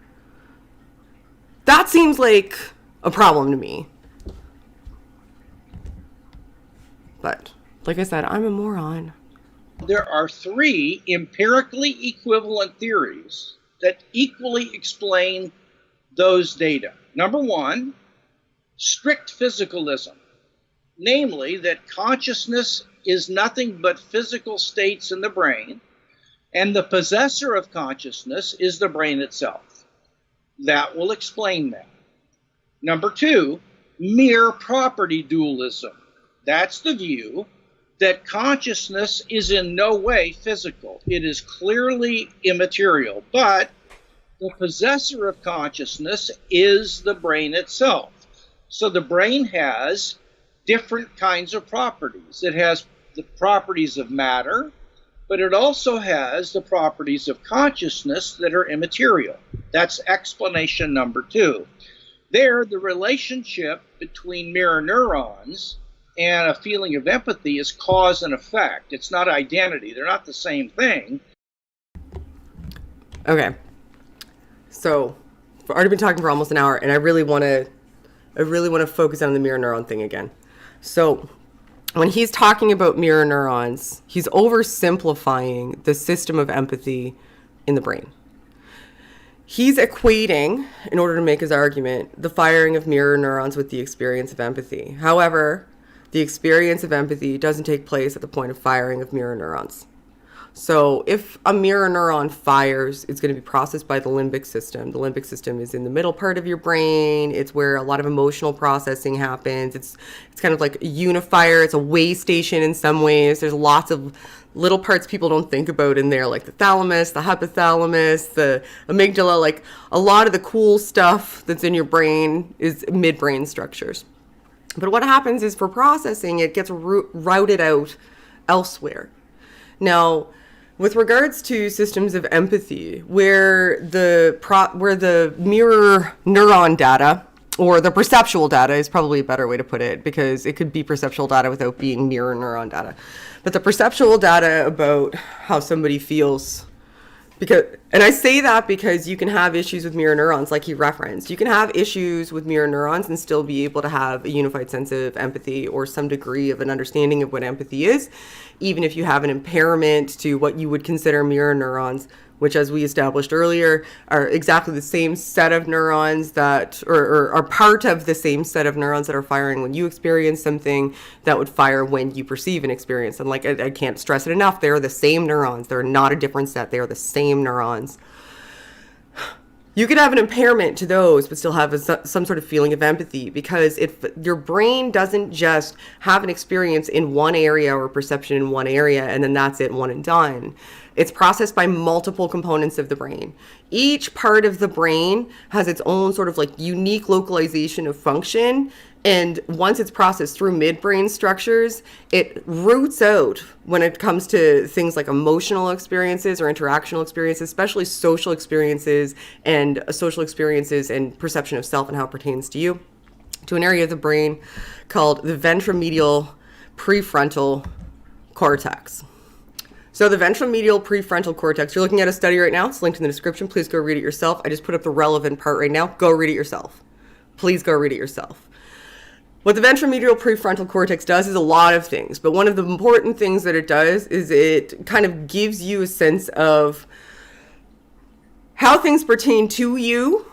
Speaker 1: that seems like a problem to me. But like I said, I'm a moron.
Speaker 3: There are 3 empirically equivalent theories that equally explain those data. Number 1, strict physicalism. Namely, that consciousness is nothing but physical states in the brain, and the possessor of consciousness is the brain itself. That will explain that. Number 2, mere property dualism. That's the view that consciousness is in no way physical. It is clearly immaterial, but the possessor of consciousness is the brain itself. So the brain has different kinds of properties. It has the properties of matter, but it also has the properties of consciousness that are immaterial. That's explanation number 2. There, the relationship between mirror neurons and a feeling of empathy is cause and effect. It's not identity. They're not the same thing.
Speaker 1: Okay. So, I've already been talking for almost an hour, and I really want to focus on the mirror neuron thing again. So, when he's talking about mirror neurons, he's oversimplifying the system of empathy in the brain. He's equating, in order to make his argument, the firing of mirror neurons with the experience of empathy. However, the experience of empathy doesn't take place at the point of firing of mirror neurons. So if a mirror neuron fires, it's going to be processed by the limbic system. The limbic system is in the middle part of your brain. It's where a lot of emotional processing happens. It's kind of like a unifier. It's a way station in some ways. There's lots of little parts people don't think about in there, like the thalamus, the hypothalamus, the amygdala. Like a lot of the cool stuff that's in your brain is midbrain structures. But what happens is for processing, it gets routed out elsewhere. Now, with regards to systems of empathy, where the mirror neuron data, or the perceptual data is probably a better way to put it, because it could be perceptual data without being mirror neuron data. But the perceptual data about how somebody feels And I say that because you can have issues with mirror neurons, like he referenced. You can have issues with mirror neurons and still be able to have a unified sense of empathy or some degree of an understanding of what empathy is, even if you have an impairment to what you would consider mirror neurons, which, as we established earlier, are exactly the same set of neurons that, or are part of the same set of neurons that are firing when you experience something that would fire when you perceive an experience. And like, I can't stress it enough, they're the same neurons. They're not a different set. They are the same neurons. You could have an impairment to those, but still have some sort of feeling of empathy, because if your brain doesn't just have an experience in one area or perception in one area, and then that's it, one and done. It's processed by multiple components of the brain. Each part of the brain has its own sort of like unique localization of function. And once it's processed through midbrain structures, it roots out when it comes to things like emotional experiences or interactional experiences, especially social experiences and perception of self and how it pertains to you, to an area of the brain called the ventromedial prefrontal cortex. So the ventromedial prefrontal cortex, you're looking at a study right now. It's linked in the description. Please go read it yourself. I just put up the relevant part right now. Go read it yourself. Please go read it yourself. What the ventromedial prefrontal cortex does is a lot of things, but one of the important things that it does is it kind of gives you a sense of how things pertain to you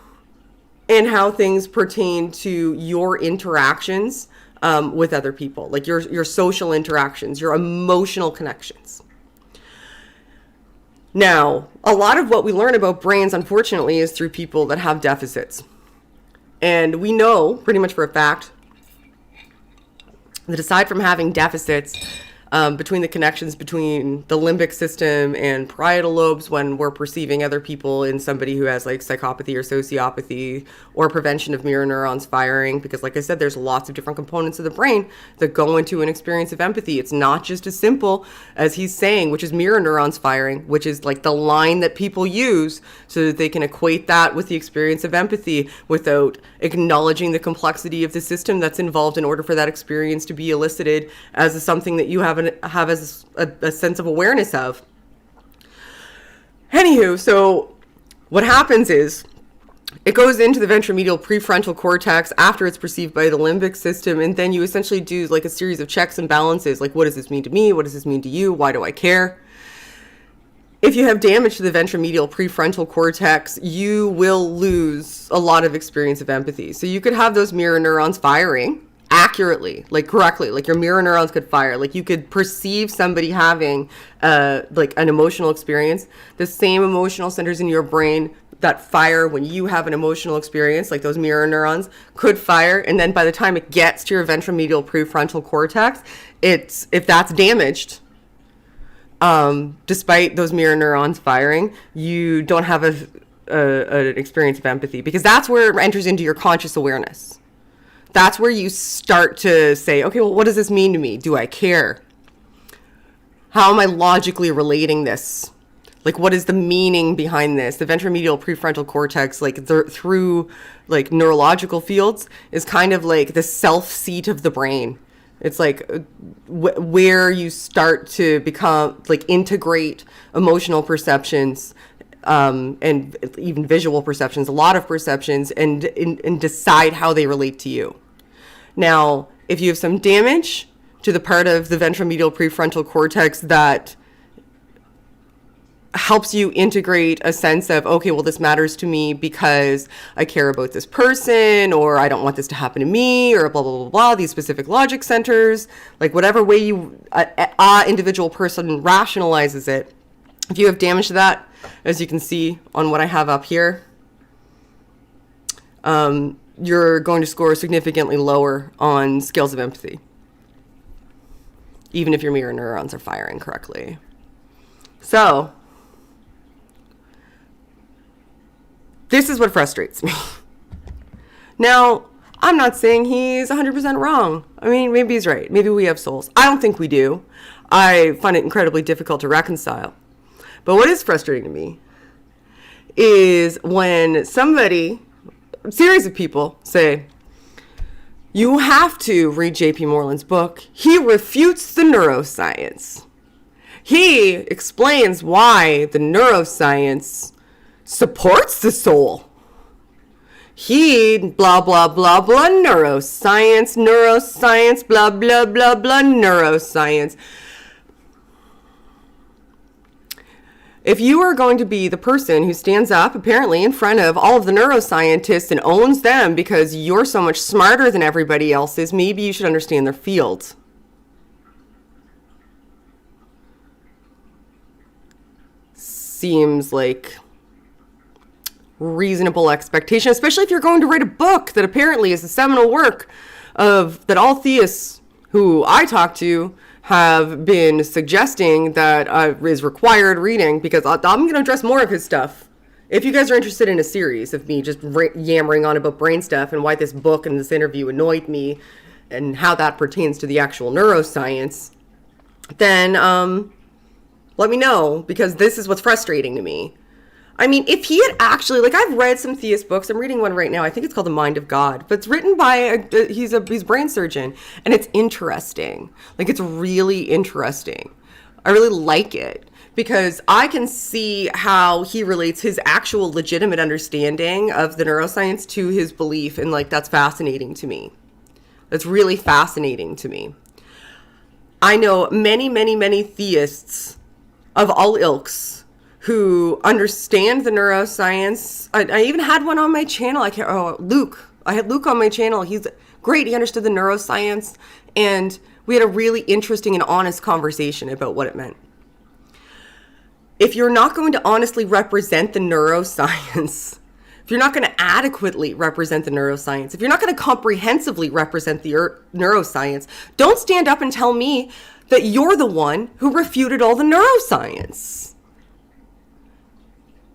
Speaker 1: and how things pertain to your interactions with other people, like your social interactions, your emotional connections. Now, a lot of what we learn about brains, unfortunately, is through people that have deficits. And we know pretty much for a fact that aside from having deficits between the connections between the limbic system and parietal lobes when we're perceiving other people in somebody who has like psychopathy or sociopathy, or prevention of mirror neurons firing, because like I said, there's lots of different components of the brain that go into an experience of empathy. It's not just as simple as he's saying, which is mirror neurons firing, which is like the line that people use so that they can equate that with the experience of empathy without acknowledging the complexity of the system that's involved in order for that experience to be elicited as something that you have as a sense of awareness of. Anywho, so what happens is it goes into the ventromedial prefrontal cortex after it's perceived by the limbic system, and then you essentially do like a series of checks and balances, like what does this mean to me? What does this mean to you? Why do I care? If you have damage to the ventromedial prefrontal cortex, you will lose a lot of experience of empathy. So you could have those mirror neurons firing accurately, like correctly, like your mirror neurons could fire, like you could perceive somebody having like an emotional experience. The same emotional centers in your brain that fire when you have an emotional experience, like those mirror neurons, could fire. And then by the time it gets to your ventromedial prefrontal cortex, if that's damaged, despite those mirror neurons firing, you don't have an experience of empathy, because that's where it enters into your conscious awareness. That's where you start to say, okay, well, what does this mean to me? Do I care? How am I logically relating this? Like, what is the meaning behind this? The ventromedial prefrontal cortex, like through like neurological fields, is kind of like the self seat of the brain. It's like where you start to become like integrate emotional perceptions and even visual perceptions, a lot of perceptions, and decide how they relate to you. Now, if you have some damage to the part of the ventromedial prefrontal cortex that helps you integrate a sense of, okay, well, this matters to me because I care about this person, or I don't want this to happen to me, or blah, blah, blah, blah, these specific logic centers, like whatever way you, individual person rationalizes it. If you have damage to that, as you can see on what I have up here, you're going to score significantly lower on scales of empathy, even if your mirror neurons are firing correctly. So, this is what frustrates me. Now, I'm not saying he's 100% wrong. I mean, maybe he's right. Maybe we have souls. I don't think we do. I find it incredibly difficult to reconcile. But what is frustrating to me is when somebody, a series of people, say, you have to read J.P. Moreland's book. He refutes the neuroscience. He explains why the neuroscience supports the soul. He blah, blah, blah, blah, neuroscience, blah, blah, blah, blah, neuroscience. If you are going to be the person who stands up apparently in front of all of the neuroscientists and owns them because you're so much smarter than everybody else is, maybe you should understand their field. Seems like reasonable expectation, especially if you're going to write a book that apparently is a seminal work of that all theists who I talk to have been suggesting that is required reading, because I'm going to address more of his stuff. If you guys are interested in a series of me just yammering on about brain stuff and why this book and this interview annoyed me and how that pertains to the actual neuroscience, then let me know, because this is what's frustrating to me. I mean, if he had actually, like, I've read some theist books. I'm reading one right now. I think it's called The Mind of God, but it's written by he's a brain surgeon, and it's interesting. Like, it's really interesting. I really like it because I can see how he relates his actual legitimate understanding of the neuroscience to his belief, and like that's fascinating to me. That's really fascinating to me. I know many, many, many theists of all ilks who understand the neuroscience. I even had one on my channel. Luke. I had Luke on my channel. He's great. He understood the neuroscience, and we had a really interesting and honest conversation about what it meant. If you're not going to honestly represent the neuroscience, if you're not going to adequately represent the neuroscience, if you're not going to comprehensively represent the neuroscience, don't stand up and tell me that you're the one who refuted all the neuroscience.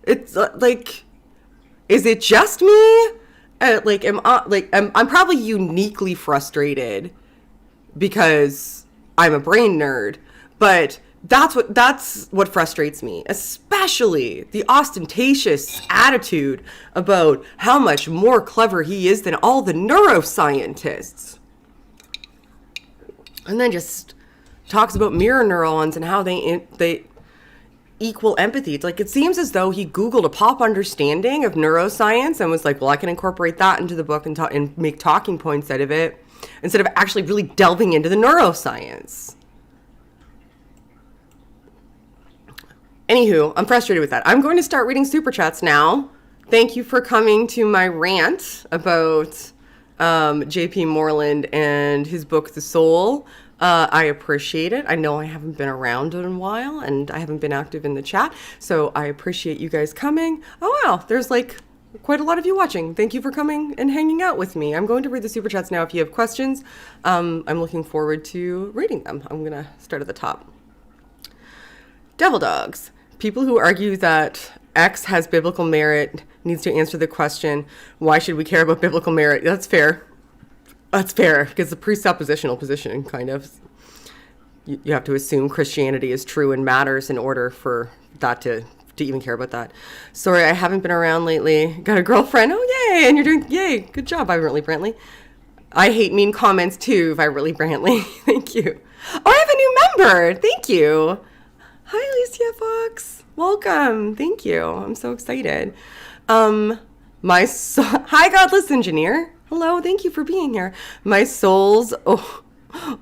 Speaker 1: It's like, is it just me? I'm probably uniquely frustrated because I'm a brain nerd, but that's what frustrates me, especially the ostentatious attitude about how much more clever he is than all the neuroscientists. And then just talks about mirror neurons and how they equal empathy. It's like, it seems as though he Googled a pop understanding of neuroscience and was like, well, I can incorporate that into the book and make talking points out of it, instead of actually really delving into the neuroscience. Anywho, I'm frustrated with that. I'm going to start reading super chats now. Thank you for coming to my rant about J.P. Moreland and his book, The Soul. I appreciate it. I know I haven't been around in a while and I haven't been active in the chat, so I appreciate you guys coming. Oh wow, there's like quite a lot of you watching. Thank you for coming and hanging out with me. I'm going to read the super chats now if you have questions. I'm looking forward to reading them. I'm going to start at the top. Devil Dogs. People who argue that X has biblical merit needs to answer the question, why should we care about biblical merit? That's fair. That's fair, because the presuppositional position, kind of, you have to assume Christianity is true and matters in order for that to even care about that. Sorry, I haven't been around lately. Got a girlfriend? Oh, yay! And you're doing, yay! Good job, Vibrantly Brantley. I hate mean comments too, Vibrantly Brantley. Thank you. Oh, I have a new member. Thank you. Hi, Alicia Fox. Welcome. Thank you. I'm so excited. Hi, Godless Engineer. Hello, thank you for being here. My soul's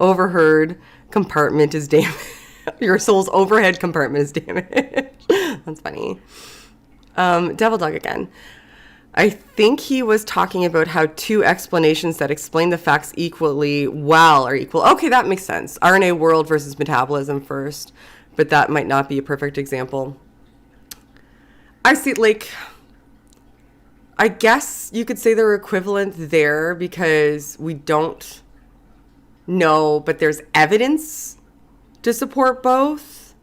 Speaker 1: overheard compartment is damaged. Your soul's overhead compartment is damaged. That's funny. Devil Dog again. I think he was talking about how two explanations that explain the facts equally well are equal. Okay, that makes sense. RNA world versus metabolism first, but that might not be a perfect example. I see, like, I guess you could say they're equivalent there because we don't know, but there's evidence to support both,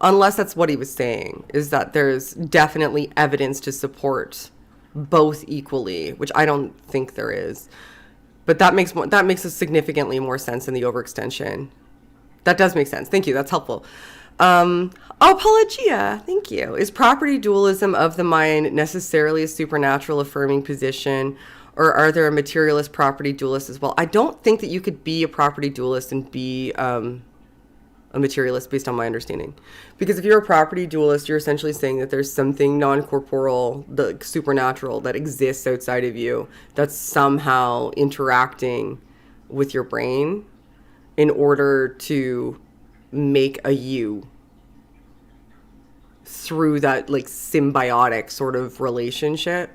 Speaker 1: unless that's what he was saying, is that there's definitely evidence to support both equally, which I don't think there is. But that makes a significantly more sense than the overextension. That does make sense. Thank you. That's helpful. Paulogia, thank you. Is property dualism of the mind necessarily a supernatural affirming position, or are there materialist property dualists as well? I don't think that you could be a property dualist and be a materialist based on my understanding. Because if you're a property dualist, you're essentially saying that there's something non-corporeal, the supernatural, that exists outside of you that's somehow interacting with your brain in order to make a you through that like symbiotic sort of relationship.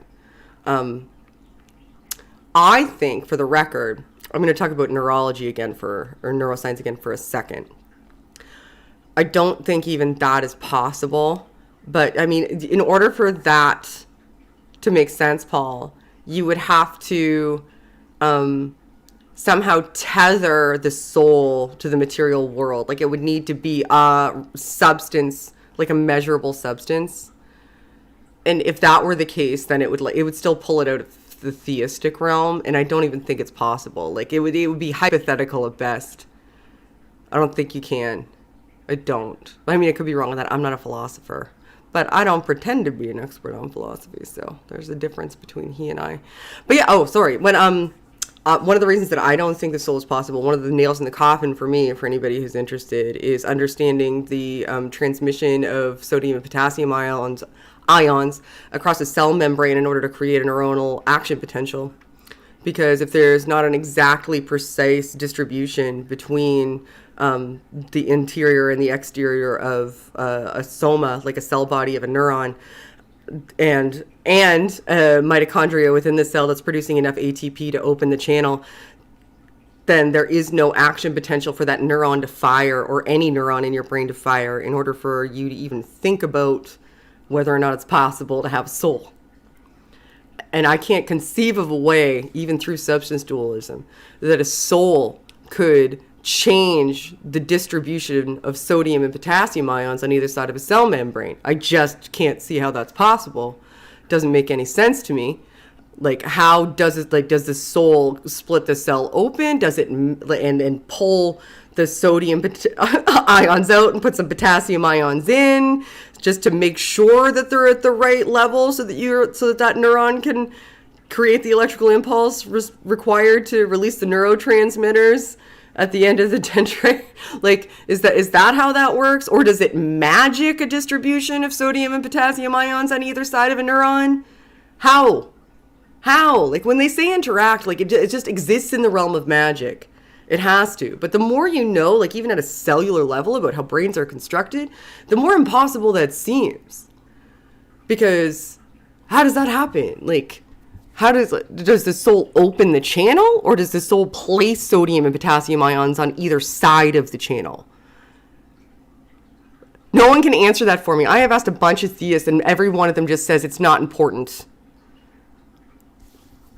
Speaker 1: I think, for the record, I'm going to talk about neurology again or neuroscience again for a second. I don't think even that is possible. But, I mean, in order for that to make sense, Paul, you would have to somehow tether the soul to the material world. Like, it would need to be a substance, like a measurable substance. And if that were the case, then it would still pull it out of the theistic realm. And I don't even think it's possible. Like, it would be hypothetical at best. I don't think you can. I don't. I mean, I could be wrong with that. I'm not a philosopher, but I don't pretend to be an expert on philosophy. So there's a difference between he and I. But yeah. Oh, sorry. When one of the reasons that I don't think the soul is possible, one of the nails in the coffin for me, for anybody who's interested, is understanding the transmission of sodium and potassium ions across a cell membrane in order to create a neuronal action potential. Because if there's not an exactly precise distribution between the interior and the exterior of a soma, like a cell body of a neuron, and mitochondria within the cell that's producing enough ATP to open the channel, then there is no action potential for that neuron to fire, or any neuron in your brain to fire, in order for you to even think about whether or not it's possible to have a soul. And I can't conceive of a way, even through substance dualism, that a soul could change the distribution of sodium and potassium ions on either side of a cell membrane. I just can't see how that's possible. Doesn't make any sense to me. Like, how does it, like, does the soul split the cell open? Does it and pull the sodium ions out and put some potassium ions in, just to make sure that they're at the right level, so that that neuron can create the electrical impulse required to release the neurotransmitters at the end of the dendrite? Like, is that how that works? Or does it magic a distribution of sodium and potassium ions on either side of a neuron? How? Like, when they say interact, like, it just exists in the realm of magic. It has to. But the more you know, like, even at a cellular level, about how brains are constructed, the more impossible that seems. Because how does that happen? Like, how does the soul open the channel, or does the soul place sodium and potassium ions on either side of the channel? No one can answer that for me. I have asked a bunch of theists, and every one of them just says it's not important.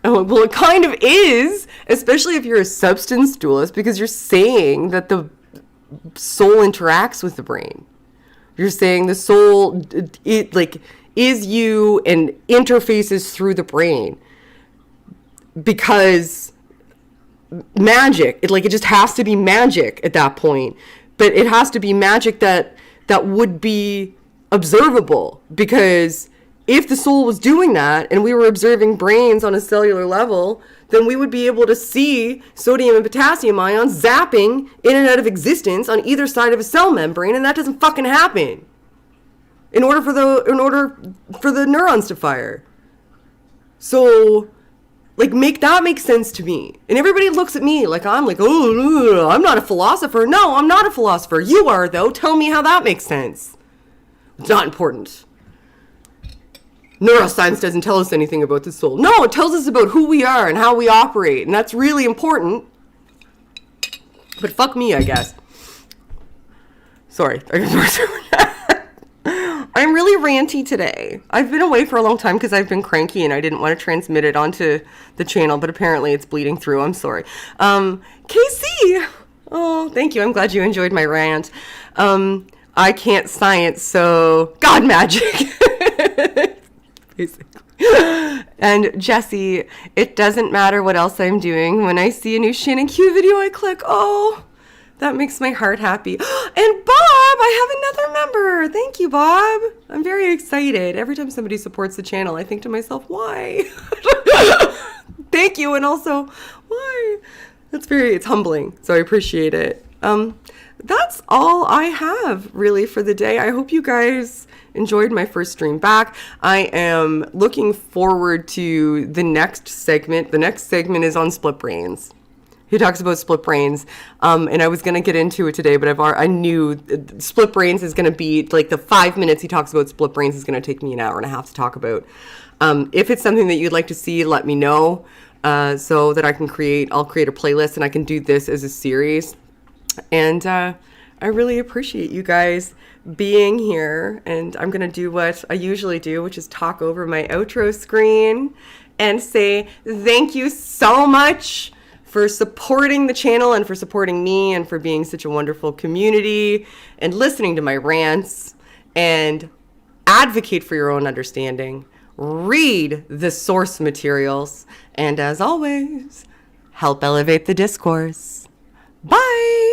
Speaker 1: Oh, well, it kind of is, especially if you're a substance dualist, because you're saying that the soul interacts with the brain. You're saying the soul, is you and interfaces through the brain. Because magic, it just has to be magic at that point. But it has to be magic that would be observable. Because if the soul was doing that and we were observing brains on a cellular level, then we would be able to see sodium and potassium ions zapping in and out of existence on either side of a cell membrane, and that doesn't fucking happen. In order for the neurons to fire. So, like, make sense to me. And everybody looks at me like I'm like, oh, I'm not a philosopher. No, I'm not a philosopher. You are, though. Tell me how that makes sense. It's not important. Neuroscience doesn't tell us anything about the soul. No, it tells us about who we are and how we operate. And that's really important. But fuck me, I guess. Sorry. I'm really ranty today. I've been away for a long time because I've been cranky and I didn't want to transmit it onto the channel, but apparently it's bleeding through. I'm sorry. Casey! Oh, thank you. I'm glad you enjoyed my rant. I can't science, so God magic. Basically. And Jesse, it doesn't matter what else I'm doing. When I see a new Shannon Q video, I click, oh, that makes my heart happy. And Bob, I have another member. Thank you, Bob. I'm very excited. Every time somebody supports the channel, I think to myself, why? Thank you. And also, why? It's humbling. So I appreciate it. that's all I have really for the day. I hope you guys enjoyed my first stream back. I am looking forward to the next segment. The next segment is on split brains. He talks about split brains, and I was going to get into it today, but I knew split brains is going to be like the 5 minutes he talks about split brains is going to take me an hour and a half to talk about. If it's something that you'd like to see, let me know so that I'll create a playlist and I can do this as a series. And I really appreciate you guys being here, and I'm going to do what I usually do, which is talk over my outro screen and say thank you so much for supporting the channel and for supporting me and for being such a wonderful community and listening to my rants, and advocate for your own understanding. Read the source materials, and as always, help elevate the discourse. Bye!